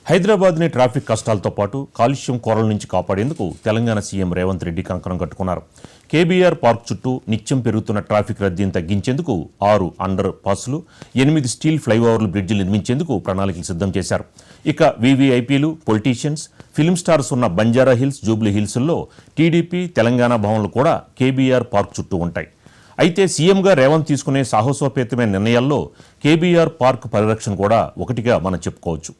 హైదరాబాద్ని ట్రాఫిక్ కష్టాలతో పాటు కాలుష్యం కోరల నుంచి కాపాడేందుకు తెలంగాణ సీఎం రేవంత్ రెడ్డి కంకణం కట్టుకున్నారు. కేబీఆర్ పార్క్ చుట్టూ నిత్యం పెరుగుతున్న ట్రాఫిక్ రద్దీని తగ్గించేందుకు 6 అండర్ పాస్లు, 8 స్టీల్ ఫ్లైఓవర్లు బ్రిడ్జిలు నిర్మించేందుకు ప్రణాళికలు సిద్ధం చేశారు. ఇక వీవీఐపీలు, పొలిటీషియన్స్, ఫిల్మ్ స్టార్స్ ఉన్న బంజారా హిల్స్, జూబ్లీ హిల్స్లో టీడీపీ, తెలంగాణ భవన్లు కూడా కేబీఆర్ పార్క్ చుట్టూ ఉంటాయి. అయితే సీఎంగా రేవంత్ తీసుకునే సాహసోపేతమైన నిర్ణయాల్లో కేబీఆర్ పార్క్ పరిరక్షణ కూడా ఒకటిగా మనం చెప్పుకోవచ్చు.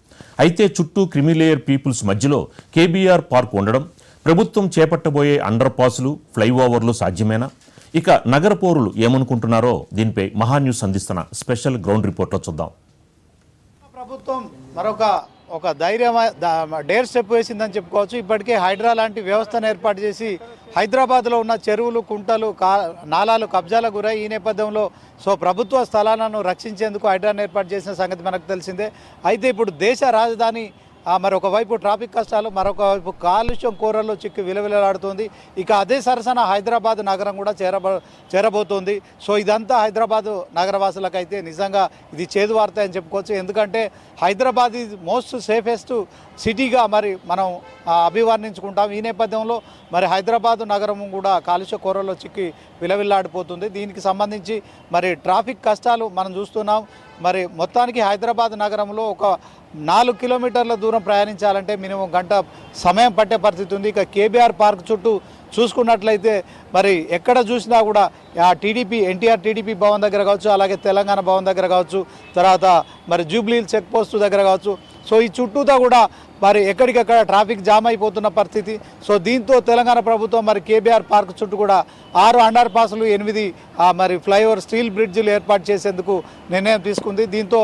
అయితే చుట్టూ క్రిమిలేయర్ పీపుల్స్ మధ్యలో కేబీఆర్ పార్క్ ఉండడం, ప్రభుత్వం చేపట్టబోయే అండర్ పాస్లు, ఫ్లైఓవర్లు సాధ్యమేనా? ఇక నగర పౌరులు ఏమనుకుంటున్నారో దీనిపై మహాన్యూస్ అందిస్తున్న స్పెషల్ గ్రౌండ్ రిపోర్ట్లో చూద్దాం. ప్రభుత్వం ఒక డేర్ స్టెప్ వేసిందని చెప్పుకోవచ్చు. ఇప్పటికే హైడ్రా లాంటి వ్యవస్థను ఏర్పాటు చేసి హైదరాబాద్లో ఉన్న చెరువులు, కుంటలు, నాలాలు కబ్జాలకు గురై ఈ నేపథ్యంలో ప్రభుత్వ స్థలాలను రక్షించేందుకు హైడ్రాను ఏర్పాటు చేసిన సంగతి మనకు తెలిసిందే. అయితే ఇప్పుడు దేశ రాజధాని మరొకవైపు ట్రాఫిక్ కష్టాలు, మరొకవైపు కాలుష్యం కోరల్లో చిక్కి విలవిలలాడుతుంది. ఇక అదే సరసన హైదరాబాద్ నగరం కూడా చేరబోతోంది. ఇదంతా హైదరాబాద్ నగరవాసులకైతే నిజంగా ఇది చేదు వార్త అని చెప్పుకోవచ్చు. ఎందుకంటే హైదరాబాద్ ఈజ్ మోస్ట్ సేఫెస్ట్ సిటీగా మనం అభివర్ణించుకుంటాం. ఈ నేపథ్యంలో హైదరాబాద్ నగరం కూడా కాలుష్య కోరల్లో చిక్కి విలవిల్లాడిపోతుంది. దీనికి సంబంధించి ట్రాఫిక్ కష్టాలు మనం చూస్తున్నాం. మొత్తానికి హైదరాబాద్ నగరంలో ఒక 4 కిలోమీటర్ల దూరం ప్రయాణించాలంటే మినిమం గంట సమయం పట్టే పరిస్థితి ఉంది. ఇక కేబీఆర్ పార్క్ చుట్టూ చూసుకున్నట్లయితే ఎక్కడ చూసినా కూడా ఎన్టీఆర్ టీడీపీ భవన్ దగ్గర కావచ్చు, అలాగే తెలంగాణ భవన్ దగ్గర కావచ్చు, తర్వాత జూబ్లీ హిల్స్ చెక్ పోస్ట్ దగ్గర కావచ్చు. ఈ చుట్టూతో కూడా ఎక్కడికెక్కడ ట్రాఫిక్ జామ్ అయిపోతున్న పరిస్థితి. దీంతో తెలంగాణ ప్రభుత్వం కేబీఆర్ పార్క్ చుట్టూ కూడా 6 అండర్ పాస్లు, 8 ఫ్లైఓవర్ స్టీల్ బ్రిడ్జిలు ఏర్పాటు చేసేందుకు నిర్ణయం తీసుకుంది. దీంతో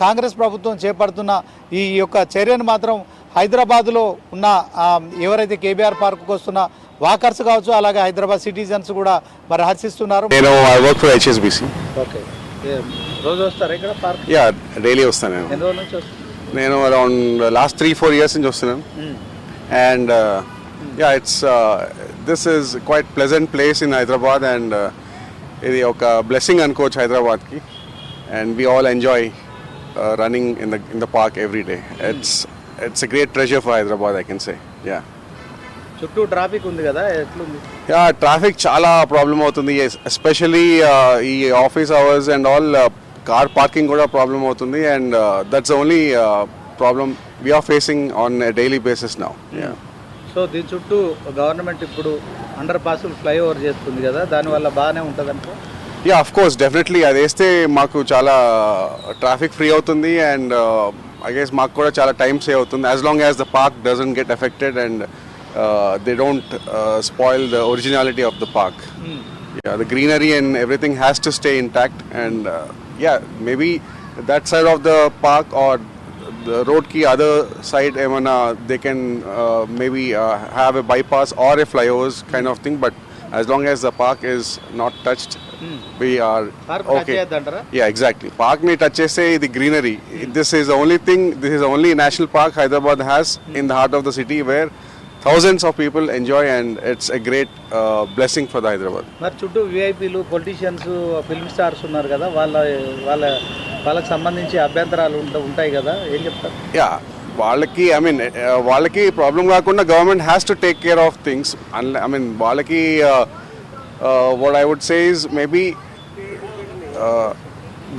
కాంగ్రెస్ ప్రభుత్వం చేపడుతున్న ఈ యొక్క చర్యను మాత్రం హైదరాబాద్లో ఉన్న ఎవరైతే కేబీఆర్ పార్కుకు వస్తున్న వాకర్స్ కావచ్చు, అలాగే హైదరాబాద్ సిటిజన్స్ కూడా హర్షిస్తున్నారు. రోజు వస్తారా ఇక్కడ పార్క్? డైలీ వస్తాను. ఎన్ని రోజుల నుంచి వస్తారు? నేను అరౌండ్ లాస్ట్ 3-4 years నుంచి వస్తున్నాను. And this is quiet pleasant place in Hyderabad. And ఇది ఒక బ్లెస్సింగ్ అనుకోవచ్చు హైదరాబాద్కి. And we all enjoy running in the park every day. It's a great treasure for Hyderabad, I can say. చుట్టూ ట్రాఫిక్ ఉంది కదా, ఎట్లుంది? ట్రాఫిక్ చాలా ప్రాబ్లం అవుతుంది, ఎస్పెషలీ ఈ office hours and all. Car parking కూడా ప్రాబ్లం అవుతుంది. And that's only problem we're facing on daily basis now. దీని చుట్టూ గవర్నమెంట్ ఇప్పుడు అండర్ పాస్లు ఫ్లైఓవర్ చేస్తుంది కదా, దానివల్ల బాగానే ఉంటుంది అనుకో. ఆఫ్ కోర్స్, డెఫినెట్లీ అది వేస్తే మాకు చాలా ట్రాఫిక్ ఫ్రీ అవుతుంది. అండ్ ఐ గెస్ మాకు కూడా చాలా టైం సేవ్ అవుతుంది, as long as the park doesn't get affected and they don't spoil the originality of the park. The greenery and everything has to stay intact. And maybe that side of the park or the road ki other side they can maybe have a bypass or a flyovers kind of thing, but as long as the park is not touched, we are okay. Exactly. Park ni touch chese the greenery. This is the only thing, this is the only national park Hyderabad has in the heart of the city where thousands of people enjoy, and it's a great blessing for the Hyderabad. చుట్టూ విఐపీలు, politicians, film stars ఉన్నారు కదా, వాళ్ళకి సంబంధించి అభ్యంతరాలు ఉంటాయి కదా, ఏం చెప్తారు? వాళ్ళకి ప్రాబ్లం కాకుండా government has to take care of things. వాళ్ళకి what I would say is maybe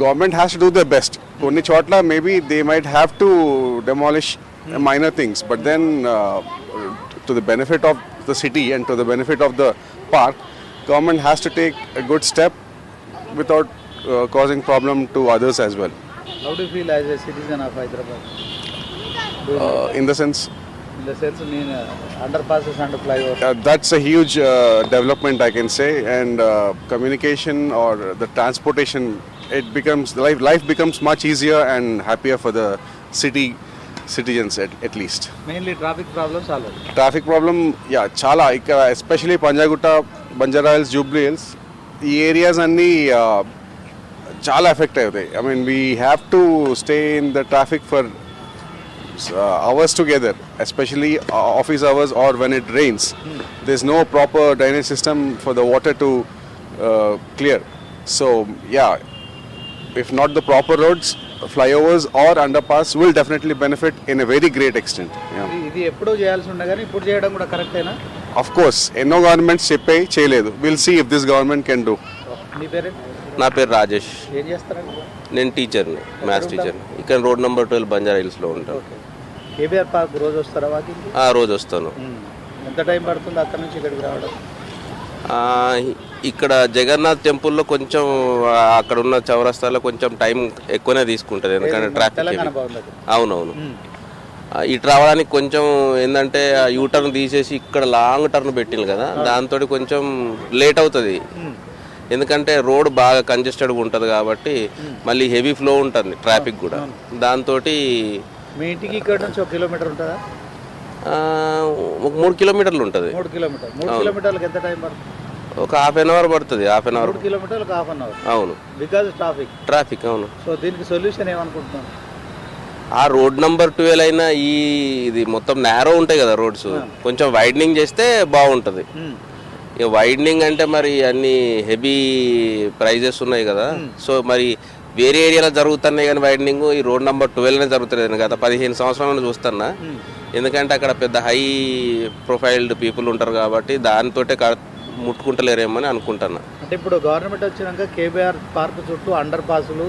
government has to do their best. కొన్ని చోట్ల maybe they might have to demolish minor things, but then to the benefit of the city and to the benefit of the park, government has to take a good step without causing problem to others as well. How do you feel as a citizen of Hyderabad? In the sense underpasses and flyovers, that's a huge development, I can say. And communication or the transportation, life becomes much easier and happier for the citizens at least. Mainly traffic problems all. Traffic problem, chala ikkada, especially Panjagutta, Banjara Hills, Jubilee Hills, ee areas anni chala affect ayutai. We have to stay in the traffic for hours together, especially office hours or when it rains. There's no proper drainage system for the water to clear. So if not the proper roads, flyovers or underpass will definitely benefit in a very great extent. Yeah. ఇది ఎప్పుడో చేయాల్సి ఉండే కానీ ఇప్పుడు చేయడం కూడా కరెక్టేనా? Of course, ఎన్నో గవర్నమెంట్స్ చెప్పాయి చేయలేదు. We'll see if this government can do. మీ పేరు? నా పేరు రాజేష్. ఏం చేస్తారండి? నేను టీచర్ని, మ్యాథ్స్ టీచర్ని. ఇక్కడ రోడ్ నెంబర్ 12 బంజారా హిల్స్లో ఉంటాను. ఓకే. కేబీఆర్ పార్క్ రోజు వస్తారా వాకింగ్? రోజు వస్తాను. ఎంత టైం పడుతుంది అక్కడ నుంచి ఇక్కడికి రావడం? ఇక్కడ జగన్నాథ్ టెంపుల్లో కొంచెం అక్కడ ఉన్న చౌరస్తాలో కొంచెం టైం ఎక్కువనే తీసుకుంటుంది, ఎందుకంటే ట్రాఫిక్. తెలంగాణ బాగుంది. అవునవును. ఇటు రావడానికి కొంచెం ఏంటంటే యూటర్న్ తీసేసి ఇక్కడ లాంగ్ టర్న్ పెట్టింది కదా, దాంతో కొంచెం లేట్ అవుతుంది. ఎందుకంటే రోడ్ బాగా కంజెస్టెడ్గా ఉంటుంది కాబట్టి మళ్ళీ హెవీ ఫ్లో ఉంటుంది ట్రాఫిక్ కూడా. దాంతో మీ ఇంటికి ఇక్కడ నుంచి 1 కిలోమీటర్ ఉంటుందా? 3 కిలోమీటర్లు ఉంటుంది. 3 కిలోమీటర్. 3 కిలోమీటర్లకు ఎంత టైం పడుతుంది? ఒక హాఫ్ అన్ అవర్ పడుతుంది. 3 కిలోమీటర్లకు హాఫ్ అన్ అవర్. అవును, బికాజ్ ట్రాఫిక్. అవును. సో దీనికి సొల్యూషన్ ఏమనుకుంటున్నాను? ఆ రోడ్ నెంబర్ 12 అయినా ఇది మొత్తం నేరో ఉంటాయి కదా రోడ్స్, కొంచెం వైడనింగ్ చేస్తే బాగుంటుంది. ఇక వైడనింగ్ అంటే మరి అన్ని హెవీ ప్రైజెస్ ఉన్నాయి కదా, సో మరి వేరే ఏరియాలో జరుగుతున్నాయి కానీ వైడనింగ్ ఈ రోడ్ నెంబర్ 12 జరుగుతుంది. గత 15 సంవత్సరాలను చూస్తున్నా. ఎందుకంటే అక్కడ పెద్ద హై ప్రొఫైల్డ్ పీపుల్ ఉంటారు కాబట్టి దానితోటే ముట్టుకుంటలేరేమని అనుకుంటున్నా. అంటే ఇప్పుడు గవర్నమెంట్ వచ్చినాక కేబీఆర్ పార్క్ చుట్టూ అండర్ పాసులు,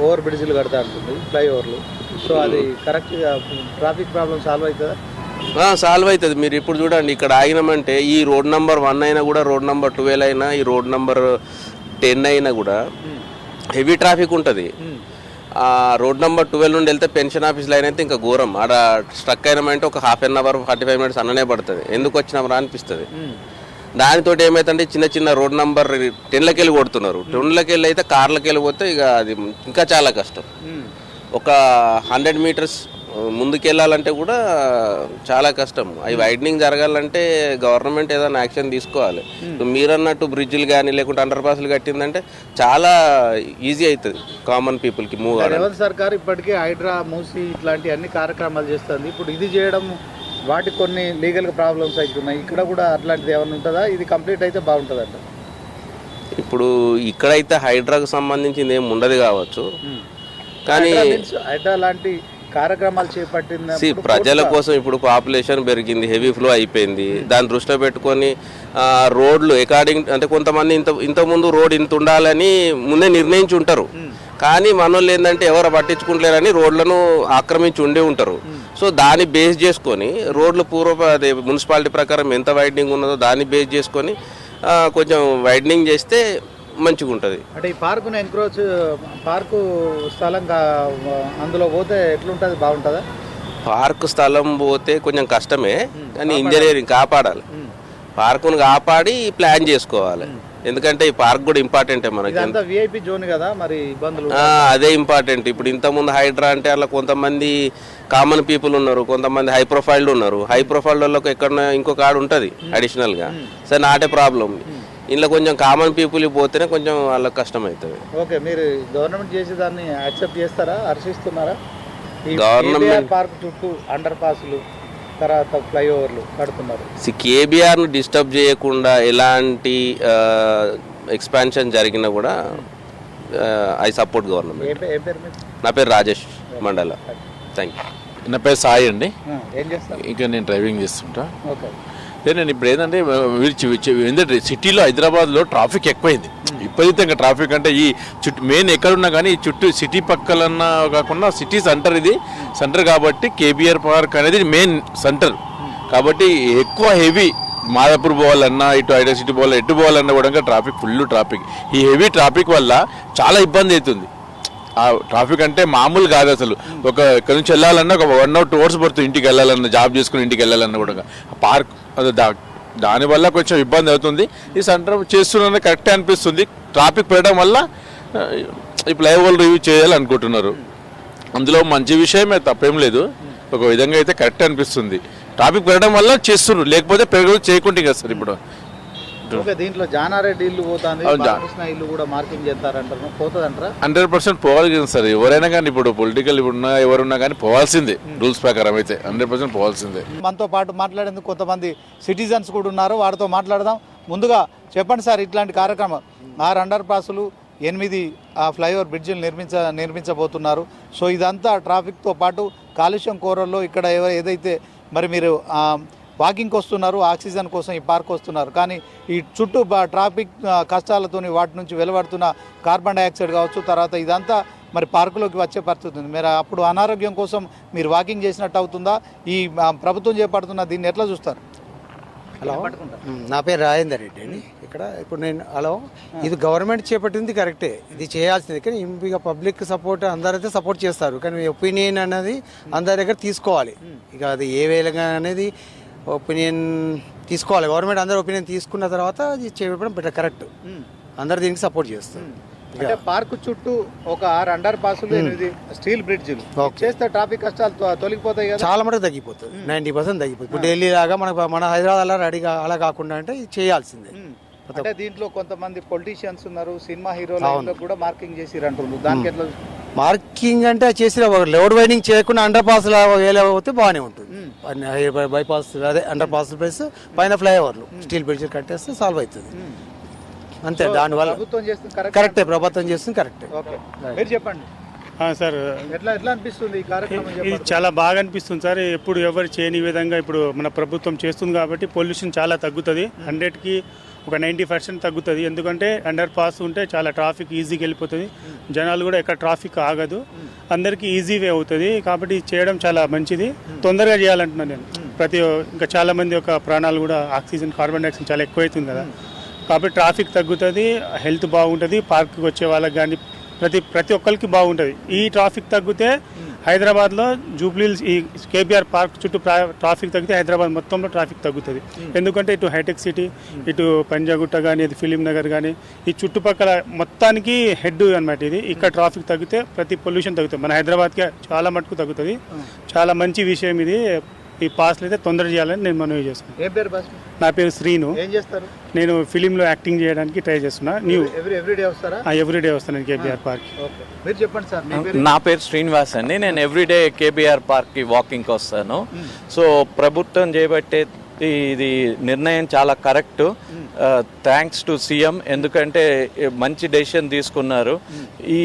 ఓవర్ బ్రిడ్జ్లు కడతా ఉంటుంది, ఫ్లైఓవర్లు. సో అది కరెక్ట్గా ట్రాఫిక్ ప్రాబ్లమ్ సాల్వ్ అవుతుందా? సాల్వ్ అవుతుంది. మీరు ఇప్పుడు చూడండి, ఇక్కడ ఆగినామంటే ఈ రోడ్ నెంబర్ 1 అయినా కూడా, రోడ్ నెంబర్ 12 అయినా, ఈ రోడ్ నెంబర్ 10 అయినా కూడా హెవీ ట్రాఫిక్ ఉంటుంది. ఆ రోడ్ నెంబర్ 12 నుండి వెళ్తే పెన్షన్ ఆఫీస్ లైన్ అయితే ఇంకా ఘోరం. ఆడ స్ట్రక్ అయినామంటే ఒక హాఫ్ అన్ అవర్ 45 మినిట్స్ అన్ననే పడుతుంది. ఎందుకు వచ్చినామరా అనిపిస్తుంది. దానితో ఏమైతుందంటే చిన్న చిన్న రోడ్ నెంబర్ 10లకి వెళ్ళి కొడుతున్నారు. 10లకి వెళ్ళి అయితే కార్లకి వెళ్ళిపోతే ఇక అది ఇంకా చాలా కష్టం. ఒక 100 మీటర్స్ ముందుకెళ్ళాలంటే కూడా చాలా కష్టం. అవి వైడనింగ్ జరగాలంటే గవర్నమెంట్ ఏదైనా యాక్షన్ తీసుకోవాలి. మీరన్నట్టు బ్రిడ్జ్లు కానీ లేకుంటే అండర్ పాస్లు కట్టిందంటే చాలా ఈజీ అవుతుంది కామన్ పీపుల్కి మూవ్ అవ్వడం. రేవంత్ సర్కార్ ఇప్పటికే హైడ్రా, మూసి ఇట్లాంటి అన్ని కార్యక్రమాలు చేస్తుంది. ఇప్పుడు ఇది చేయడం వాటికి కొన్ని లీగల్గా ప్రాబ్లమ్స్ అవుతున్నాయి. ఇక్కడ కూడా అట్లాంటిది ఏమైనా ఉంటుందా? ఇది కంప్లీట్ అయితే బాగుంటుందంట. ఇప్పుడు ఇక్కడైతే హైడ్రాకు సంబంధించింది ఏమి ఉండదు కావచ్చు, కానీ హైడ్రా లాంటి కార్యక్రమాలు చేపట్టింది ప్రజల కోసం. ఇప్పుడు పాపులేషన్ పెరిగింది, హెవీ ఫ్లో అయిపోయింది. దాన్ని దృష్టిలో పెట్టుకొని రోడ్లు అకార్డింగ్ అంటే కొంతమంది ఇంతకుముందు రోడ్ ఇంత ఉండాలని ముందే నిర్ణయించి ఉంటారు. కానీ మనోళ్ళు ఏంటంటే ఎవరు పట్టించుకుంటలేరని రోడ్లను ఆక్రమించి ఉండే ఉంటారు. సో దాన్ని బేస్ చేసుకొని రోడ్లు అదే మున్సిపాలిటీ ప్రకారం ఎంత వైడనింగ్ ఉన్నదో దాన్ని బేస్ చేసుకొని కొంచెం వైడనింగ్ చేస్తే మంచిగా ఉంటుంది. అంటే ఈ పార్కును ఎంక్రోచ్, పార్కు స్థలం అందులో పోతే ఎట్లుంటుంది? బాగుంటుందా? పార్కు స్థలం పోతే కొంచెం కష్టమే, కానీ ఇంజనీరింగ్ కాపాడాలి. పార్కును కాపాడి ప్లాన్ చేసుకోవాలి. ఎందుకంటే ఈ పార్క్ కూడా ఇంపార్టెంటే మనకి. విఐపి జోన్ కదా, మరి ఇబ్బందులు అదే ఇంపార్టెంట్. ఇప్పుడు ఇంతకుముందు హైడ్రా అంటే అలా కొంతమంది కామన్ పీపుల్ ఉన్నారు, కొంతమంది హై ప్రొఫైల్డ్ ఉన్నారు. హై ప్రొఫైల్డ్ వాళ్ళకి ఎక్కడ ఇంకొక ఆడ ఉంటుంది అడిషనల్గా. సరే నాటే ప్రాబ్లం. ఇందులో కొంచెం కామన్ పీపుల్ పోతేనే కొంచెం వాళ్ళకి కష్టం అవుతుంది. ఓకే, మీరు గవర్నమెంట్ చేసేదాన్ని యాక్సెప్ట్ చేస్తారా, హర్షిస్తున్నారా? గవర్నమెంట్ పార్క్ చుట్టూ అండర్ పాస్లు, తర్వాత ఫ్లైఓవర్లు కడుతున్నారు. కేబీఆర్ను డిస్టర్బ్ చేయకుండా ఎలాంటి ఎక్స్పాన్షన్ జరిగినా కూడా ఐ సపోర్ట్ గవర్నమెంట్. నా పేరు రాజేష్ మండల. Thank you. నా పేరు సాయి అండి. ఏం చేస్తారు? ఇంకా నేను డ్రైవింగ్ చేస్తుంటా. ఓకే. నేను ఇప్పుడు ఏంటంటే ఏంటంటే సిటీలో హైదరాబాద్లో ట్రాఫిక్ ఎక్కువైంది, విపరీతంగా ట్రాఫిక్. అంటే ఈ చుట్టూ మెయిన్ ఎక్కడున్నా కానీ ఈ చుట్టూ సిటీ పక్కలన్నా కాకుండా సిటీ సెంటర్, ఇది సెంటర్ కాబట్టి కేబీఆర్ పార్క్ అనేది మెయిన్ సెంటర్ కాబట్టి ఎక్కువ హెవీ. మాదాపూర్ పోవాలన్నా, ఇటు హైడ్రా సిటీ పోవాలన్నా, ఎటు పోవాలన్నా కూడా ట్రాఫిక్, ఫుల్ ట్రాఫిక్. ఈ హెవీ ట్రాఫిక్ వల్ల చాలా ఇబ్బంది అవుతుంది. ఆ ట్రాఫిక్ అంటే మామూలు కాదు అసలు. ఇక్కడ నుంచి వెళ్ళాలన్నా ఒక 1 or 2 hours పడుతుంది. ఇంటికి వెళ్ళాలన్నా, జాబ్ చేసుకుని ఇంటికి వెళ్ళాలన్నా కూడా పార్క్ అది దానివల్ల కొంచెం ఇబ్బంది అవుతుంది. ఈ సెంటర్ చేస్తున్నా కరెక్టే అనిపిస్తుంది. ట్రాఫిక్ పెరగడం వల్ల ఈ ఫ్లైఓవర్ రివ్యూ చేయాలనుకుంటున్నారు. అందులో మంచి విషయమే, తప్పేం లేదు. ఒక విధంగా అయితే కరెక్ట్ అనిపిస్తుంది. ట్రాఫిక్ పెరగడం వల్ల చేస్తున్నారు, లేకపోతే పెరగడం చేయకుంటే కదా సార్. ఇప్పుడు దీంట్లో జానారెడ్డి ఇల్లు పోతుంది, బాలకృష్ణ ఇల్లు కూడా మార్కింగ్ చేస్తారంటారు, పోతుందంటారా? 100% పోవాలి కదా సార్. ఎవరైనా కానీ ఇప్పుడు పొలిటికల్ ఇప్పుడున్నా ఎవరున్నా కానీ పోవాల్సిందే. రూల్స్ ప్రకారం అయితే 100% పోవాల్సిందే. మనతో పాటు మాట్లాడేందుకు కొంతమంది సిటిజన్స్ కూడా ఉన్నారు, వారితో మాట్లాడదాం. ముందుగా చెప్పండి సార్, ఇట్లాంటి కార్యక్రమం 6 అండర్ పాసులు, 8 ఫ్లైఓవర్ బ్రిడ్జిలు నిర్మించబోతున్నారు. సో ఇదంతా ట్రాఫిక్తో పాటు కాలుష్యం కోరల్లో ఇక్కడ ఏదైతే మరి మీరు వాకింగ్కి వస్తున్నారు, ఆక్సిజన్ కోసం ఈ పార్క్ వస్తున్నారు, కానీ ఈ చుట్టూ ట్రాఫిక్ కష్టాలతోని వాటి నుంచి వెలువడుతున్న కార్బన్ డైఆక్సైడ్ కావచ్చు, తర్వాత ఇదంతా మరి పార్కులోకి వచ్చే పరిస్థితి ఉంది. మీరు అప్పుడు అనారోగ్యం కోసం మీరు వాకింగ్ చేసినట్టు అవుతుందా? ఈ ప్రభుత్వం చేపడుతున్న దీన్ని ఎట్లా చూస్తారు? హలో, నా పేరు రాజేందర్ రెడ్డి అండి. ఇక్కడ ఇప్పుడు ఇది గవర్నమెంట్ చేపట్టింది కరెక్టే, ఇది చేయాల్సింది. కానీ ఇక పబ్లిక్ సపోర్ట్ అందరైతే సపోర్ట్ చేస్తారు, కానీ ఒపీనియన్ అనేది అందరి దగ్గర తీసుకోవాలి. ఇక అది ఏ వేళగా అనేది ఒపీనియన్ తీసుకోవాలి. గవర్నమెంట్ అందరు ఒపీనియన్ తీసుకున్న తర్వాత అది చేయడం బెటర్, కరెక్ట్. అందరు దీనికి సపోర్ట్ చేస్తారు. అంటే పార్కు చుట్టూ ఒక 6 అండర్ పాసులు, 8 స్టీల్ బ్రిడ్జిలు చేస్తే ట్రాఫిక్ కష్టాలు తొలగిపోతాయి కదా? చాలా మటుకు తగ్గిపోతుంది, 90% తగ్గిపోతుంది. ఇప్పుడు ఢిల్లీ లాగా మన హైదరాబాద్ అలా రెడీగా అలా కాకుండా అంటే ఇది చేయాల్సిందే. అంటే దీంట్లో కొంతమంది పొలిటీషియన్స్ ఉన్నారు, సినిమా హీరోలు కూడా మార్కింగ్ చేసిరు అంటున్నారు, దానికి ఎట్లా? మార్కింగ్ అంటే చేసిన లోడ్ వైడింగ్ చేయకుండా అండర్ పాస్ పోతే బాగానే ఉంటుంది. బైపాస్ అదే అండర్ పాస్ ప్లేస్ పైన ఫ్లైఓవర్లు స్టీల్ బ్రిడ్జ్ కట్టేస్తే సాల్వ్ అవుతుంది అంతే. దానివల్ల కరెక్టే, ప్రభుత్వం చేస్తుంది కరెక్టే. మీరు చెప్పండి సార్. ఎట్లా అనిపిస్తుంది ఈ కార్యక్రమం? ఇది చాలా బాగా అనిపిస్తుంది సార్. ఎప్పుడు ఎవరు చేయని విధంగా ఇప్పుడు మన ప్రభుత్వం చేస్తుంది కాబట్టి పొల్యూషన్ చాలా తగ్గుతుంది. 100కి ఒక 90% తగ్గుతుంది. ఎందుకంటే అండర్ పాస్ ఉంటే చాలా ట్రాఫిక్ ఈజీగా వెళ్ళిపోతుంది, జనాలు కూడా ఎక్కడ ట్రాఫిక్ ఆగదు, అందరికీ ఈజీ వే అవుతుంది. కాబట్టి చేయడం చాలా మంచిది, తొందరగా చేయాలంటున్నాను నేను. ఇంకా చాలామంది ఒక ప్రాణాలు కూడా ఆక్సిజన్ కార్బన్ డైఆక్సైడ్ చాలా ఎక్కువైతుంది కదా, కాబట్టి ట్రాఫిక్ తగ్గుతుంది, హెల్త్ బాగుంటుంది, పార్క్కి వచ్చే వాళ్ళకి కానీ ప్రతి ఒక్కరికి బాగుంటుంది. ఈ ట్రాఫిక్ తగ్గితే హైదరాబాద్లో జూబ్లీహిల్స్ ఈ కేబీఆర్ పార్క్ చుట్టూ ట్రాఫిక్ తగ్గితే హైదరాబాద్ మొత్తంలో ట్రాఫిక్ తగ్గుతుంది. ఎందుకంటే ఇటు హైటెక్ సిటీ, ఇటు పంజాగుట్ట కానీ, ఇది ఫిలిం నగర్ కానీ, ఈ చుట్టుపక్కల మొత్తానికి హెడ్ అనమాట ఇది. ఇక్కడ ట్రాఫిక్ తగ్గితే ప్రతి పొల్యూషన్ తగ్గుతుంది. మన హైదరాబాద్కి చాలా మటుకు తగ్గుతుంది. చాలా మంచి విషయం ఇది. ఈ పాస్లు అయితే తొందర చేయాలని నేను మనవి చేస్తున్నాను. ఏ పేరు బాస్? నా పేరు శ్రీను. ఏం చేస్తారు? నేను ఫిలింలో యాక్టింగ్ చేయడానికి ట్రై చేస్తున్నా. ఎవ్రీడే వస్తారా? ఎవ్రీడే వస్తాను కేబీఆర్ పార్క్. మీరు చెప్పండి సార్. నా పేరు శ్రీనివాస్ అండి. నేను ఎవ్రీడే కేబీఆర్ పార్క్కి వాకింగ్కి వస్తాను. సో ప్రభుత్వం చేయబట్టే ఇది నిర్ణయం చాలా కరెక్ట్. థ్యాంక్స్ టు సీఎం, ఎందుకంటే మంచి డెసిషన్ తీసుకున్నారు. ఈ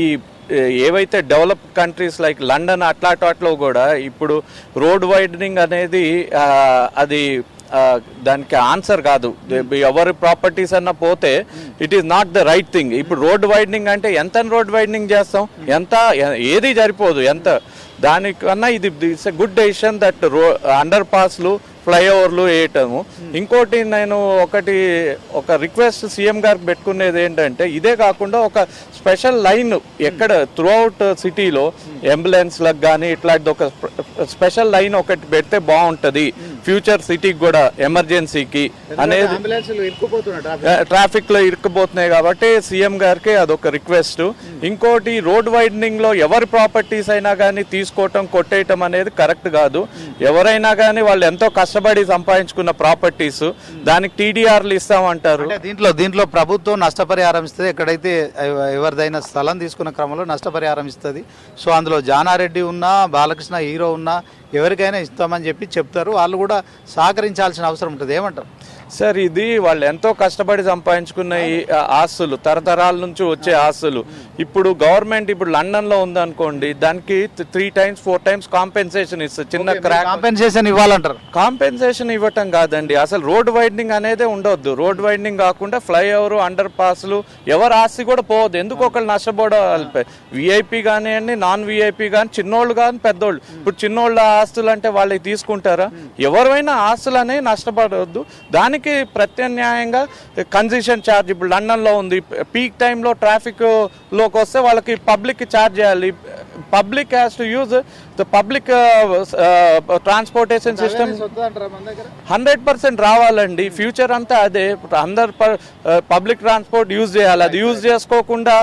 ఏవైతే డెవలప్ కంట్రీస్ లైక్ లండన్ అట్లాట్లో కూడా ఇప్పుడు రోడ్ వైడనింగ్ అనేది అది దానికి ఆన్సర్ కాదు. ఎవరి ప్రాపర్టీస్ అన్నా పోతే it is not the right thing. ఇప్పుడు రోడ్ వైడనింగ్ అంటే ఎంత రోడ్ వైడనింగ్ చేస్తాం, ఏది సరిపోదు ఎంత. దానికన్నా ఇది it's a good decision that under పాస్లు ఫ్లైఓవర్లు వేయటము. ఇంకోటి నేను ఒక రిక్వెస్ట్ సీఎం గారికి పెట్టుకునేది ఏంటంటే, ఇదే కాకుండా ఒక స్పెషల్ లైన్ ఎక్కడ త్రూ అవుట్ సిటీలో అంబులెన్స్లకు కానీ ఇట్లాంటిది ఒక స్పెషల్ లైన్ ఒకటి పెడితే బాగుంటుంది ఫ్యూచర్ సిటీకి కూడా, ఎమర్జెన్సీకి అనేది. ట్రాఫిక్ లో ఇరుక్కుపోతున్నాయి కాబట్టి సీఎం గారికి అదొక రిక్వెస్ట్. ఇంకోటి రోడ్ వైడనింగ్ లో ఎవరి ప్రాపర్టీస్ అయినా కానీ తీసుకోవటం కొట్టేయటం అనేది కరెక్ట్ కాదు. ఎవరైనా కానీ వాళ్ళు ఎంతో కష్టపడి సంపాదించుకున్న ప్రాపర్టీస్, దానికి టీడీఆర్లు ఇస్తామంటారు. దీంట్లో ప్రభుత్వం నష్టపరిహారం ఇస్తుంది. ఎక్కడైతే ఎవరిదైనా స్థలం తీసుకున్న క్రమంలో నష్టపరిహారం ఇస్తుంది. సో అందులో జానారెడ్డి ఉన్నా, బాలకృష్ణ హీరో ఉన్నా ఎవరికైనా ఇస్తామని చెప్తారు. వాళ్ళు కూడా సహకరించాల్సిన అవసరం ఉంటుంది. ఏమంటారు సార్? ఇది వాళ్ళు ఎంతో కష్టపడి సంపాదించుకున్న ఈ ఆస్తులు, తరతరాల నుంచి వచ్చే ఆస్తులు. ఇప్పుడు గవర్నమెంట్ ఇప్పుడు లండన్ లో ఉందనుకోండి, దానికి 3 times 4 times కాంపెన్సేషన్ ఇస్తుంది. చిన్న కాంపెన్సేషన్ ఇవ్వాలంటారు. కాంపెన్సేషన్ ఇవ్వటం కాదండి, అసలు రోడ్ వైడనింగ్ అనేది ఉండొద్దు. రోడ్ వైడనింగ్ కాకుండా ఫ్లైఓవర్, అండర్ పాస్లు, ఎవరి ఆస్తి కూడా పోవద్దు. ఎందుకు ఒకళ్ళు నష్టపోవడం? విఐపి కానివ్వండి, నాన్ విఐపి కానీ, చిన్నోళ్ళు కానీ పెద్దోళ్ళు. ఇప్పుడు చిన్నోళ్ళ ఆస్తులు అంటే వాళ్ళకి తీసుకుంటారా? ఎవరైనా ఆస్తులు అనేవి నష్టపడవద్దు. దానికి ప్రత్యామ్నాయంగా కన్సెషన్ ఛార్జ్ ఇప్పుడు లండన్లో ఉంది. పీక్ టైంలో ట్రాఫిక్లోకి వస్తే వాళ్ళకి పబ్లిక్ ఛార్జ్ చేయాలి. Public has to use the public transportation system 100% రావాలండి. ఫ్యూచర్ అంతా అదే, అందరు పబ్లిక్ ట్రాన్స్పోర్ట్ యూజ్ చేయాలి. అది యూజ్ చేసుకోకుండా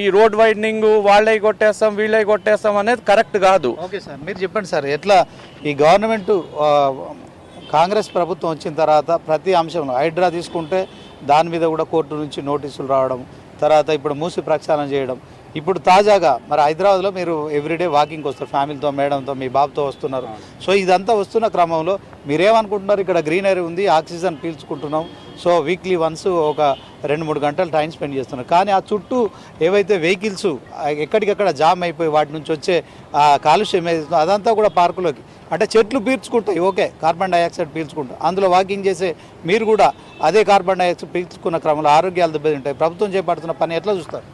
ఈ రోడ్ వైడనింగ్ వాళ్ళే కొట్టేస్తాం వీళ్ళే కొట్టేస్తాం అనేది కరెక్ట్ కాదు. ఓకే సార్, మీరు చెప్పండి సార్, ఎట్లా ఈ గవర్నమెంట్ కాంగ్రెస్ ప్రభుత్వం వచ్చిన తర్వాత ప్రతి అంశంలో హైడ్రా తీసుకుంటే దాని మీద కూడా కోర్టు నుంచి నోటీసులు రావడం, తర్వాత ఇప్పుడు మూసి ప్రక్షాళన చేయడం, ఇప్పుడు తాజాగా మరి హైదరాబాద్లో మీరు ఎవ్రీడే వాకింగ్కి వస్తారు, ఫ్యామిలీతో, మేడంతో, మీ బాబుతో వస్తున్నారు. సో ఇదంతా వస్తున్న క్రమంలో మీరేమనుకుంటున్నారు? ఇక్కడ గ్రీనరీ ఉంది, ఆక్సిజన్ పీల్చుకుంటున్నాం, సో వీక్లీ వన్స్ ఒక 2-3 గంటలు టైం స్పెండ్ చేస్తున్నారు. కానీ ఆ చుట్టూ ఏవైతే వెహికల్స్ ఎక్కడికక్కడ జామ్ అయిపోయి వాటి నుంచి వచ్చే కాలుష్యం ఏదైతుందో అదంతా కూడా పార్కులోకి, అంటే చెట్లు పీల్చుకుంటాయి, ఓకే, కార్బన్ డైఆక్సైడ్ పీల్చుకుంటాయి. అందులో వాకింగ్ చేసే మీరు కూడా అదే కార్బన్ డైఆక్సైడ్ పీల్చుకున్న క్రమంలో ఆరోగ్యాలు దెబ్బతింటాయి. ప్రభుత్వం చేపడుతున్న పని ఎట్లా చూస్తారు?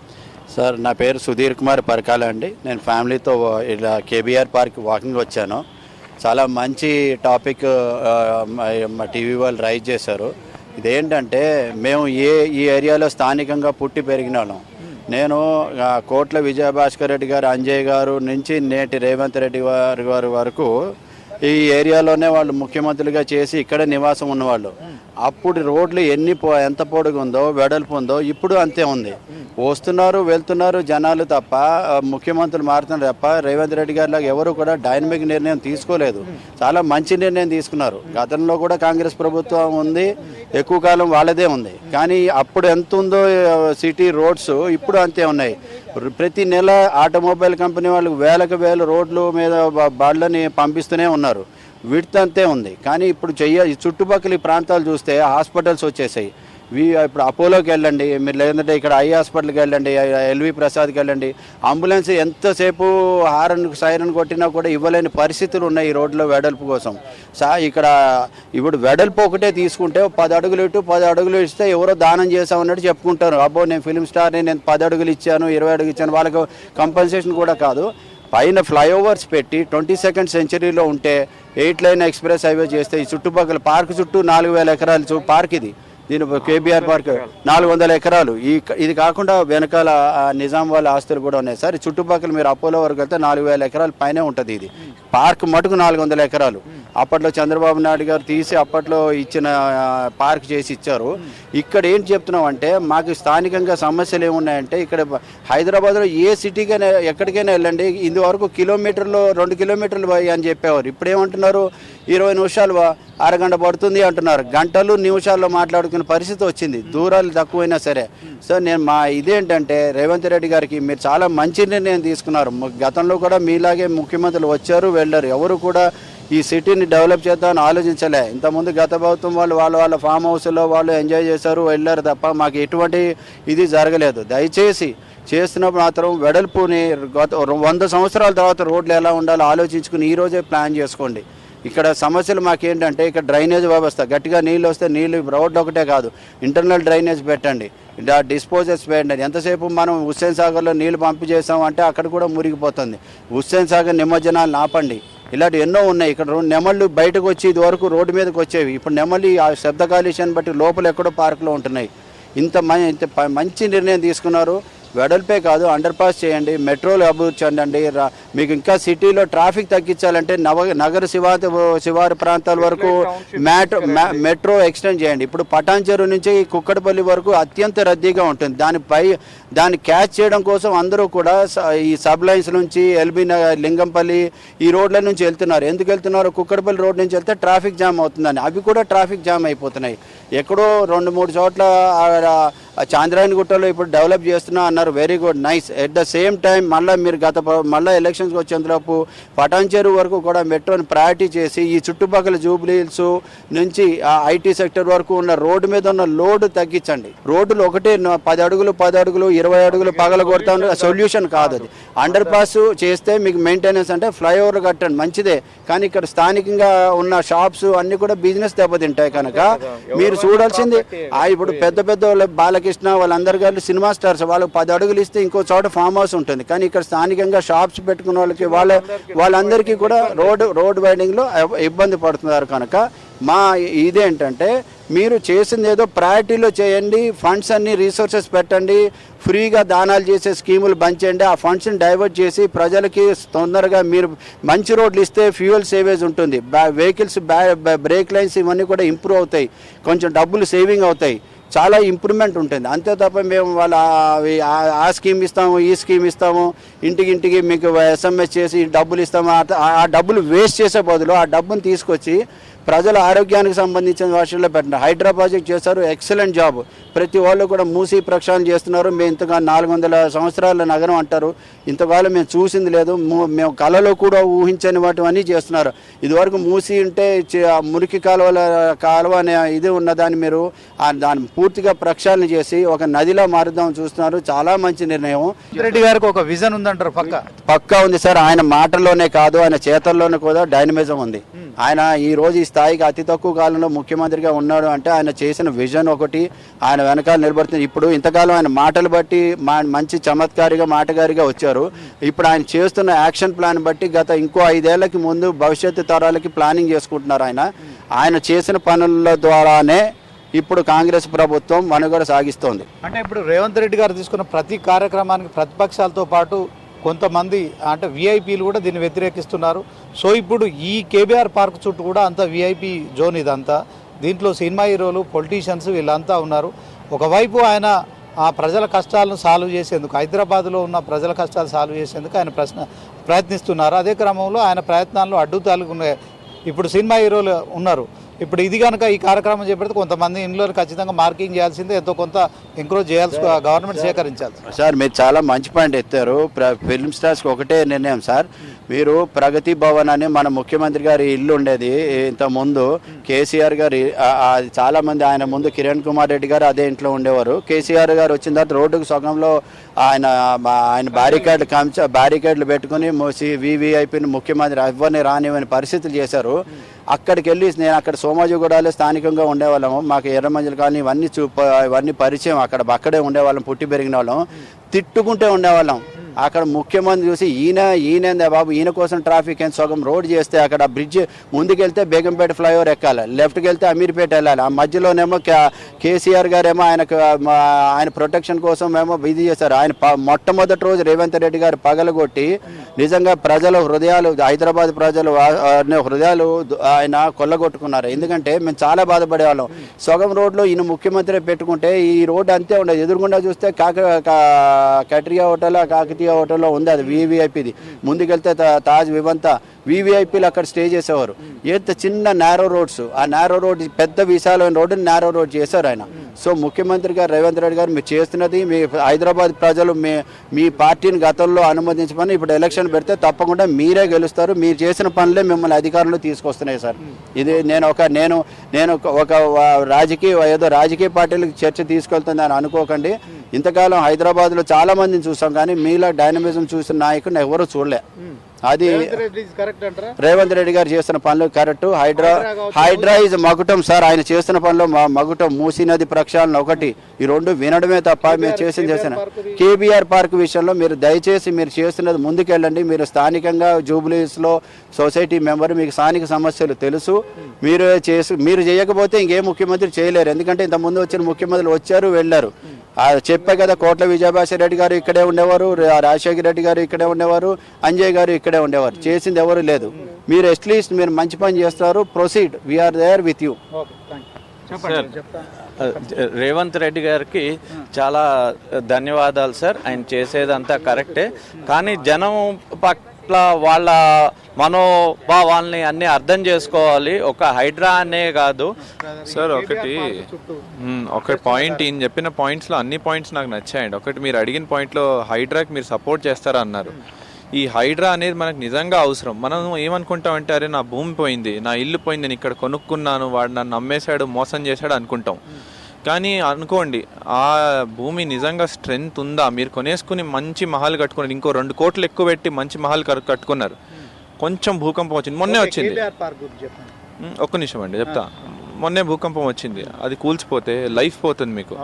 సార్, నా పేరు సుధీర్ కుమార్ పరకాల అండి. నేను ఫ్యామిలీతో ఇలా కేబీఆర్ పార్క్ వాకింగ్ వచ్చాను. చాలా మంచి టాపిక్ మా టీవీ వాళ్ళు రైజ్ చేశారు. ఇదేంటంటే మేము ఈ ఏరియాలో స్థానికంగా పుట్టి పెరిగిన వాళ్ళం. నేను కోట్ల విజయభాస్కర్ రెడ్డి గారు, అంజయ్ గారు నుంచి నేటి రేవంత్ రెడ్డి గారి వరకు ఈ ఏరియాలోనే వాళ్ళు ముఖ్యమంత్రులుగా చేసి ఇక్కడ నివాసం ఉన్నవాళ్ళు. అప్పుడు రోడ్లు ఎంత పొడుగు ఉందో, వెడల్పు ఉందో ఇప్పుడు అంతే ఉంది. వస్తున్నారు, వెళ్తున్నారు జనాలు తప్ప, ముఖ్యమంత్రులు మారుతున్నారు తప్ప రేవంత్ రెడ్డి గారిలాగా ఎవరు కూడా డైనమిక్ నిర్ణయం తీసుకోలేదు. చాలా మంచి నిర్ణయం తీసుకున్నారు. గతంలో కూడా కాంగ్రెస్ ప్రభుత్వం ఉంది, ఎక్కువ కాలం వాళ్ళదే ఉంది. కానీ అప్పుడు ఎంత ఉందో సిటీ రోడ్స్ ఇప్పుడు అంతే ఉన్నాయి. ప్రతి నెల ఆటోమొబైల్ కంపెనీ వాళ్ళు వేల రోడ్లు మీద బాళ్ళని పంపిస్తూనే ఉన్నారు. విడ్త్ అంతే ఉంది. కానీ ఇప్పుడు చుట్టుపక్కల ప్రాంతాలు చూస్తే హాస్పిటల్స్ వచ్చేసాయి. ఇప్పుడు అపోలోకి వెళ్ళండి మీరు, లేదంటే ఇక్కడ ఐ హాస్పిటల్కి వెళ్ళండి, ఎల్వి ప్రసాద్కి వెళ్ళండి, అంబులెన్స్ ఎంతసేపు సైరన్ కొట్టినా కూడా ఇవ్వలేని పరిస్థితులు ఉన్నాయి ఈ రోడ్లో వెడల్పు కోసం. ఇక్కడ ఇప్పుడు వెడల్పు ఒకటే తీసుకుంటే 10 అడుగులు ఇటు 10 అడుగులు ఇస్తే ఎవరో దానం చేసామన్నట్టు చెప్పుకుంటారు. అబ్బో నేను ఫిల్మ్ స్టార్ని, నేను 10 అడుగులు ఇచ్చాను, 20 అడుగులు ఇచ్చాను. వాళ్ళకు కంపెన్సేషన్ కూడా కాదు. పైన ఫ్లైఓవర్స్ పెట్టి 22nd సెంచరీలో ఉంటే 8 లైన్ ఎక్స్ప్రెస్ హైవే చేస్తే ఈ చుట్టుపక్కల పార్క్ చుట్టూ 4000 ఎకరాలు పార్క్ ఇది. దీని కేబీఆర్ పార్క్ 400 ఎకరాలు. ఇది కాకుండా వెనకాల నిజాం వాళ్ళ ఆస్తులు కూడా ఉన్నాయి సార్. చుట్టుపక్కల మీరు అపోలో వరకు వెళ్తే 4000 ఎకరాల పైనే ఉంటుంది. ఇది పార్క్ మటుకు 400 ఎకరాలు. అప్పట్లో చంద్రబాబు నాయుడు గారు తీసి అప్పట్లో ఇచ్చిన పార్క్ చేసి ఇచ్చారు. ఇక్కడ ఏంటి చెప్తున్నాం అంటే మాకు స్థానికంగా సమస్యలు ఏమున్నాయంటే, ఇక్కడ హైదరాబాద్లో ఏ సిటీకైనా ఎక్కడికైనా వెళ్ళండి, ఇందువరకు 2 కిలోమీటర్లు అని చెప్పేవారు. ఇప్పుడు ఏమంటున్నారు, 20 నిమిషాలు అరగంట పడుతుంది అంటున్నారు. గంటలు నిమిషాల్లో మాట్లాడుకునే పరిస్థితి వచ్చింది, దూరాలు తక్కువైనా సరే. సో ఇదేంటంటే రేవంత్ రెడ్డి గారికి మీరు చాలా మంచి నిర్ణయం తీసుకున్నారు. గతంలో కూడా మీలాగే ముఖ్యమంత్రులు వచ్చారు, వెళ్ళారు. ఎవరు కూడా ఈ సిటీని డెవలప్ చేద్దామని ఆలోచించలే. ఇంతకుముందు గత ప్రభుత్వం వాళ్ళ ఫామ్ హౌస్లో వాళ్ళు ఎంజాయ్ చేశారు, వెళ్ళారు తప్ప మాకు ఎటువంటి ఇది జరగలేదు. దయచేసి చేస్తున్నప్పుడు మాత్రం వెడల్పుని 100 సంవత్సరాల తర్వాత రోడ్లు ఎలా ఉండాలో ఆలోచించుకుని ఈరోజే ప్లాన్ చేసుకోండి. ఇక్కడ సమస్యలు మాకేంటంటే, ఇక్కడ డ్రైనేజ్ వ్యవస్థ, గట్టిగా నీళ్ళు వస్తే నీళ్ళు రోడ్లు ఒకటే కాదు, ఇంటర్నల్ డ్రైనేజ్ పెట్టండి, డిస్పోజల్స్ పెట్టండి. ఎంతసేపు మనం హుస్సేన్ సాగర్లో నీళ్లు పంపి చేసామంటే అక్కడ కూడా మురిగిపోతుంది. హుస్సేన్ సాగర్ నిమజ్జనాలు ఆపండి. ఇలాంటి ఎన్నో ఉన్నాయి. ఇక్కడ నెమళ్ళు బయటకు వచ్చి ఇది వరకు రోడ్డు మీదకి వచ్చేవి, ఇప్పుడు నెమళ్ళు ఆ శబ్ద కాలుష్యాన్ని బట్టి లోపల ఎక్కడో పార్కులో ఉంటున్నాయి. ఇంత మంచి నిర్ణయం తీసుకున్నారు. వెడల్పే కాదు, అండర్ పాస్ చేయండి, మెట్రోలు అభివృద్ధి చెందండి. మీకు ఇంకా సిటీలో ట్రాఫిక్ తగ్గించాలంటే నగర శివారు ప్రాంతాల వరకు మెట్రో ఎక్స్టెండ్ చేయండి. ఇప్పుడు పటాన్చెరు నుంచి కుక్కడపల్లి వరకు అత్యంత రద్దీగా ఉంటుంది. దాన్ని క్యాచ్ చేయడం కోసం అందరూ కూడా ఈ సబ్ లైన్స్ నుంచి ఎల్బీ నగర్, లింగంపల్లి ఈ రోడ్ల నుంచి వెళ్తున్నారు. ఎందుకు వెళ్తున్నారు? కుక్కడపల్లి రోడ్ నుంచి వెళ్తే ట్రాఫిక్ జామ్ అవుతుందని. అవి కూడా ట్రాఫిక్ జామ్ అయిపోతున్నాయి. ఎక్కడో 2-3 చోట్ల చాంద్రాయణ గుట్టలో ఇప్పుడు డెవలప్ చేస్తున్నా అన్నారు. Very good, nice. At the same time మళ్ళీ ఎలక్షన్స్కి వచ్చేంతలోపు పటాన్చెరు వరకు కూడా మెట్రోని ప్రయారిటీ చేసి ఈ చుట్టుపక్కల జూబ్లీ హిల్స్ నుంచి ఐటీ సెక్టర్ వరకు ఉన్న రోడ్డు మీద ఉన్న లోడ్ తగ్గించండి. రోడ్డులు ఒకటే 10 అడుగులు 20 అడుగులు పగల కొడతా సొల్యూషన్ కాదు. అది అండర్ పాస్ చేస్తే మీకు మెయింటెనెన్స్ అంటే ఫ్లైఓవర్ కట్టండి, మంచిదే. కానీ ఇక్కడ స్థానికంగా ఉన్న షాప్స్ అన్ని కూడా బిజినెస్ దెబ్బతింటాయి. కనుక మీరు చూడాల్సింది ఇప్పుడు పెద్ద బాలకృష్ణ వాళ్ళందరూ కలిసి సినిమా స్టార్స్, వాళ్ళకి 10 అడుగులు ఇస్తే ఇంకో చోట ఫామ్ హౌస్ ఉంటుంది. కానీ ఇక్కడ స్థానికంగా షాప్స్ పెట్టుకున్న వాళ్ళకి వాళ్ళందరికీ కూడా రోడ్ వైడింగ్లో ఇబ్బంది పడుతున్నారు. కనుక ఇదేంటంటే మీరు చేసింది ఏదో ప్రయారిటీలో చేయండి, ఫండ్స్ అన్ని రీసోర్సెస్ పెట్టండి, ఫ్రీగా దానాలు చేసే స్కీములు పంచండి. ఆ ఫండ్స్ని డైవర్ట్ చేసి ప్రజలకి తొందరగా మీరు మంచి రోడ్లు ఇస్తే ఫ్యూయల్ సేవేజ్ ఉంటుంది, వెహికల్స్ బ్రేక్ లైన్స్ ఇవన్నీ కూడా ఇంప్రూవ్ అవుతాయి, కొంచెం డబ్బులు సేవింగ్ అవుతాయి. చాలా ఇంప్రూవ్మెంట్ ఉంటుంది. అంతే తప్ప మేము ఆ స్కీమ్ ఇస్తాము, ఈ స్కీమ్ ఇస్తాము, ఇంటికి మీకు SMS చేసి డబ్బులు ఇస్తాము, ఆ డబ్బులు వేస్ట్ చేసే బదులు ఆ డబ్బును తీసుకొచ్చి ప్రజల ఆరోగ్యానికి సంబంధించిన వాటిలో పెట్టండి. హైడ్రా ప్రాజెక్ట్ చేశారు, ఎక్సలెంట్ జాబ్. ప్రతి వాళ్ళు కూడా మూసి ప్రక్షాళన చేస్తున్నారు. మేము ఇంతగా 400 సంవత్సరాల నగరం అంటారు, ఇంతకాలం మేము చూసింది లేదు, మేము కళలో కూడా ఊహించని వాటివన్నీ చేస్తున్నారు. ఇదివరకు మూసి ఉంటే మురికి కాలువ అనే ఇది ఉన్నదాన్ని మీరు దాన్ని పూర్తిగా ప్రక్షాళన చేసి ఒక నదిలా మారుద్దాం చూస్తున్నారు. చాలా మంచి నిర్ణయం. రెడ్డి గారికి ఒక విజన్ ఉందంటారు, పక్కా ఉంది సార్. ఆయన మాటల్లోనే కాదు, ఆయన చేతల్లోనే కూడా డైనమిజం ఉంది. ఆయన ఈ రోజు ఈ స్థాయికి అతి తక్కువ కాలంలో ముఖ్యమంత్రిగా ఉన్నాడు అంటే ఆయన చేసిన విజన్ ఒకటి, ఆయన వెనకాల నిలబడుతుంది. ఇప్పుడు ఇంతకాలం ఆయన మాటలు బట్టి మంచి చమత్కారిగా మాటగారిగా వచ్చారు. ఇప్పుడు ఆయన చేస్తున్న యాక్షన్ ప్లాన్ బట్టి గత ఇంకో 5 ఏళ్లకి ముందు భవిష్యత్తు తరాలకి ప్లానింగ్ చేసుకుంటున్నారు. ఆయన చేసిన పనుల ద్వారానే ఇప్పుడు కాంగ్రెస్ ప్రభుత్వం మనుగడ సాగిస్తోంది. అంటే ఇప్పుడు రేవంత్ రెడ్డి గారు తీసుకున్న ప్రతి కార్యక్రమానికి ప్రతిపక్షాలతో పాటు కొంతమంది అంటే విఐపీలు కూడా దీన్ని వ్యతిరేకిస్తున్నారు. సో ఇప్పుడు ఈ కేబీఆర్ పార్క్ చుట్టూ కూడా అంతా విఐపీ జోన్ ఇదంతా. దీంట్లో సినిమా హీరోలు, పొలిటీషియన్స్ వీళ్ళంతా ఉన్నారు. ఒకవైపు ఆయన ఆ ప్రజల కష్టాలను సాల్వ్ చేసేందుకు, హైదరాబాద్లో ఉన్న ప్రజల కష్టాలు సాల్వ్ చేసేందుకు ఆయన ప్రయత్నిస్తున్నారు. అదే క్రమంలో ఆయన ప్రయత్నాల్లో అడ్డుతాలు ఉన్నాయి. ఇప్పుడు సినిమా హీరోలు ఉన్నారు. ఇప్పుడు ఇది కనుక ఈ కార్యక్రమం చేపడితే కొంతమంది ఇంట్లో ఖచ్చితంగా మార్కింగ్ చేయాల్సిందే, ఎంతో కొంత ఎంకరేజ్ చేయాల్సి గవర్నమెంట్ సేకరించాలి. సార్ మీరు చాలా మంచి పాయింట్ ఎత్తారు. ఫిల్మ్ స్టార్స్కి ఒకటే నిర్ణయం సార్, మీరు ప్రగతి భవన్ అని మన ముఖ్యమంత్రి గారి ఇల్లు ఉండేది ఇంతకుముందు. కేసీఆర్ గారి చాలా మంది ఆయన ముందు కిరణ్ కుమార్ రెడ్డి గారు అదే ఇంట్లో ఉండేవారు. కేసీఆర్ గారు వచ్చిన తర్వాత రోడ్డుకు సగంలో ఆయన బ్యారికేడ్లు పెట్టుకుని వివిఐపిని ముఖ్యమంత్రి ఎవరిని రానివని పరిస్థితులు చేశారు. అక్కడికి వెళ్ళి నేను అక్కడ సోమాజిగూడలో స్థానికంగా ఉండేవాళ్ళము. మాకు ఎర్రమంజలు కానీ ఇవన్నీ పరిచయం. అక్కడే ఉండేవాళ్ళం, పుట్టి పెరిగిన వాళ్ళం. తిట్టుకుంటే ఉండేవాళ్ళం. అక్కడ ముఖ్యమంత్రి చూసి ఈయనేందా బాబు, ఈయన కోసం ట్రాఫిక్ ఎంత సగం రోడ్ చేస్తే అక్కడ బ్రిడ్జ్ ముందుకెళ్తే బేగంపేట ఫ్లైఓవర్ ఎక్కాలి, లెఫ్ట్కి వెళ్తే అమీర్పేట వెళ్ళాలి. ఆ మధ్యలోనేమో కేసీఆర్ గారేమో ఆయన ప్రొటెక్షన్ కోసం ఏమో ఇది చేశారు. ఆయన మొట్టమొదటి రోజు రేవంత్ రెడ్డి గారు పగలగొట్టి నిజంగా ప్రజల హృదయాలు, హైదరాబాద్ ప్రజలు హృదయాలు ఆయన కొల్లగొట్టుకున్నారు. ఎందుకంటే మేము చాలా బాధపడేవాళ్ళం. సగం రోడ్లో ఈయన ముఖ్యమంత్రి పెట్టుకుంటే ఈ రోడ్డు అంతే ఉండదు. ఎదురుగుండా చూస్తే కట్రియా హోటల్, కాకతీయ హోటల్లో ఉంది, అది వివిఐపిది. ముందుకెళ్తే తాజ్ వివంత వివిఐపీలు అక్కడ స్టే చేసేవారు. ఎంత చిన్న నేరో రోడ్స్, ఆ నేరో రోడ్ పెద్ద విశాలమైన రోడ్డుని నేరో రోడ్ చేశారు ఆయన. సో ముఖ్యమంత్రి గారు రేవంత్ రెడ్డి గారు మీరు చేస్తున్నది, మీ హైదరాబాద్ ప్రజలు మీ పార్టీని గతంలో అనుమతించమని ఇప్పుడు ఎలక్షన్ పెడితే తప్పకుండా మీరే గెలుస్తారు. మీరు చేసిన పనులే మిమ్మల్ని అధికారంలో తీసుకొస్తున్నాయి సార్. ఇది నేను ఒక రాజకీయ పార్టీలకు చర్చ తీసుకెళ్తుందని అనుకోకండి. ఇంతకాలం హైదరాబాద్లో చాలా మందిని చూసాం, కానీ మీలా డైనమిజం చూసిన నాయకుడిని ఎవరూ చూడలే. అది రేవంత్ రెడ్డి గారు చేస్తున్న పనులు కరెక్ట్. హైడ్రా ఇస్ మగుటం సార్. ఆయన చేస్తున్న పనులు మగుటం, మూసీ నది ప్రక్షాళన ఒకటి, ఈ రెండు వినడమే తప్ప మేము చేసిన కేబీఆర్ పార్క్ విషయంలో మీరు దయచేసి మీరు చేస్తున్నది ముందుకెళ్ళండి. మీరు స్థానికంగా జూబ్లీస్లో సొసైటీ మెంబర్, మీకు స్థానిక సమస్యలు తెలుసు. మీరు చేయకపోతే ఇంకే ముఖ్యమంత్రి చేయలేరు. ఎందుకంటే ఇంతకుముందు వచ్చిన ముఖ్యమంత్రులు వచ్చారు, వెళ్ళారు. చెప్పే కదా, కోట్ల విజయభాస్కర్ రెడ్డి గారు ఇక్కడే ఉండేవారు, రాజశేఖర రెడ్డి గారు ఇక్కడే ఉండేవారు, అంజయ్ గారు ఇక్కడే ఉండేవారు. చేసింది ఎవరు లేదు. మీరు అట్లీస్ట్ మీరు మంచి పని చేస్తారు. Proceed, we're there with you. Revanth Reddy గారికి చాలా ధన్యవాదాలు సార్. ఆయన చేసేదంతా కరెక్టే, కానీ జనం పట్ల వాళ్ళ మనోభావాల్ని అన్నీ అర్థం చేసుకోవాలి. ఒక హైడ్రా అనే కాదు సార్. ఒక పాయింట్, ఈయన చెప్పిన పాయింట్స్లో అన్ని పాయింట్స్ నాకు నచ్చాయండి. ఒకటి, మీరు అడిగిన పాయింట్లో హైడ్రాకి మీరు సపోర్ట్ చేస్తారా అన్నారు. ఈ హైడ్రా అనేది మనకు నిజంగా అవసరం. మనం ఏమనుకుంటామంటే, అరే నా భూమి పోయింది, నా ఇల్లు పోయింది, నేను ఇక్కడ కొనుక్కున్నాను, వాడు నన్ను నమ్మేశాడు, మోసం చేశాడు అనుకుంటాం. కానీ అనుకోండి, ఆ భూమి నిజంగా స్ట్రెంగ్త్ ఉందా, మీరు కొనేసుకుని మంచి మహల్ కట్టుకున్నారు, ఇంకో 2 కోట్లు ఎక్కువ పెట్టి మంచి మహల్ కట్టుకున్నారు, కొంచెం భూకంపం వచ్చింది, మొన్నే వచ్చింది. ఒక్క నిమిషం అండి చెప్తా. మొన్నే భూకంపం వచ్చింది, అది కూల్చిపోతే లైఫ్ పోతుంది మీకు.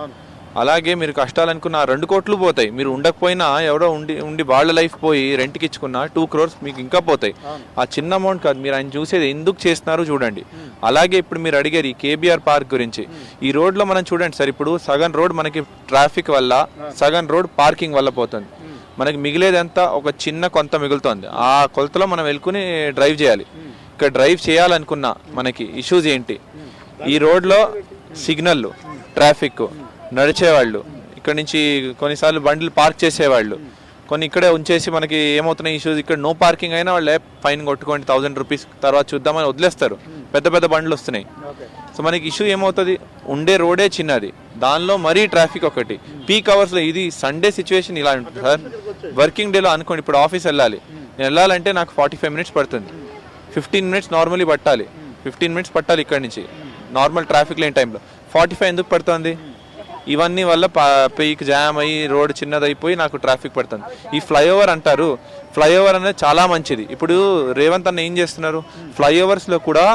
అలాగే మీరు కష్టాలనుకున్న 2 కోట్లు పోతాయి. మీరు ఉండకపోయినా ఎవడో ఉండి వాళ్ళ లైఫ్ పోయి రెంట్కి ఇచ్చుకున్న 2 crores మీకు ఇంకా పోతాయి. ఆ చిన్న అమౌంట్ కాదు. మీరు ఆయన చూసేది ఎందుకు చేస్తున్నారు చూడండి. అలాగే ఇప్పుడు మీరు అడిగారు ఈ కేబీఆర్ పార్క్ గురించి. ఈ రోడ్లో మనం చూడండి సార్, ఇప్పుడు సగం రోడ్ మనకి ట్రాఫిక్ వల్ల, సగం రోడ్ పార్కింగ్ వల్ల పోతుంది. మనకి మిగిలేదంతా ఒక చిన్న కొంత మిగులుతుంది. ఆ కొలతలో మనం వెళ్ళుకుని డ్రైవ్ చేయాలి. ఇక్కడ డ్రైవ్ చేయాలనుకున్నా మనకి ఇష్యూస్ ఏంటి, ఈ రోడ్లో సిగ్నల్లు, ట్రాఫిక్, నడిచేవాళ్ళు, ఇక్కడ నుంచి కొన్నిసార్లు బండ్లు పార్క్ చేసేవాళ్ళు, కొన్ని ఇక్కడే ఉంచేసి మనకి ఏమవుతున్నాయి ఇష్యూస్, ఇక్కడ నో పార్కింగ్ అయినా వాళ్ళే ఫైన్ కొట్టుకోండి 1000 రూపీస్ తర్వాత చూద్దామని వదిలేస్తారు. పెద్ద పెద్ద బండ్లు వస్తున్నాయి. సో మనకి ఇష్యూ ఏమవుతుంది, ఉండే రోడే చిన్నది, దానిలో మరీ ట్రాఫిక్ ఒకటి. పీక్ అవర్స్లో ఇది సండే సిచ్యువేషన్ ఇలా ఉంటుంది సార్. వర్కింగ్ డేలో అనుకోండి, ఇప్పుడు ఆఫీస్ వెళ్ళాలి, నేను వెళ్ళాలంటే నాకు 45 మినిట్స్ పడుతుంది. 15 మినిట్స్ నార్మల్లీ పట్టాలి, 15 మినిట్స్ పట్టాలి ఇక్కడ నుంచి నార్మల్ ట్రాఫిక్ లేని టైంలో. 45 ఎందుకు పడుతుంది? ఇవన్నీ వల్ల పీక్ జామ్ అయ్యి రోడ్ చిన్నదైపోయి నాకు ట్రాఫిక్ పడుతుంది. ఈ ఫ్లైఓవర్ అంటారు, ఫ్లైఓవర్ అనేది చాలా మంచిది. ఇప్పుడు రేవంత్ అన్న ఏం చేస్తున్నారు, ఫ్లైఓవర్స్లో కూడా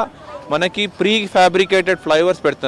మనకి ప్రీ ఫ్యాబ్రికేటెడ్ ఫ్లైఓవర్స్ పెడుతున్నారు.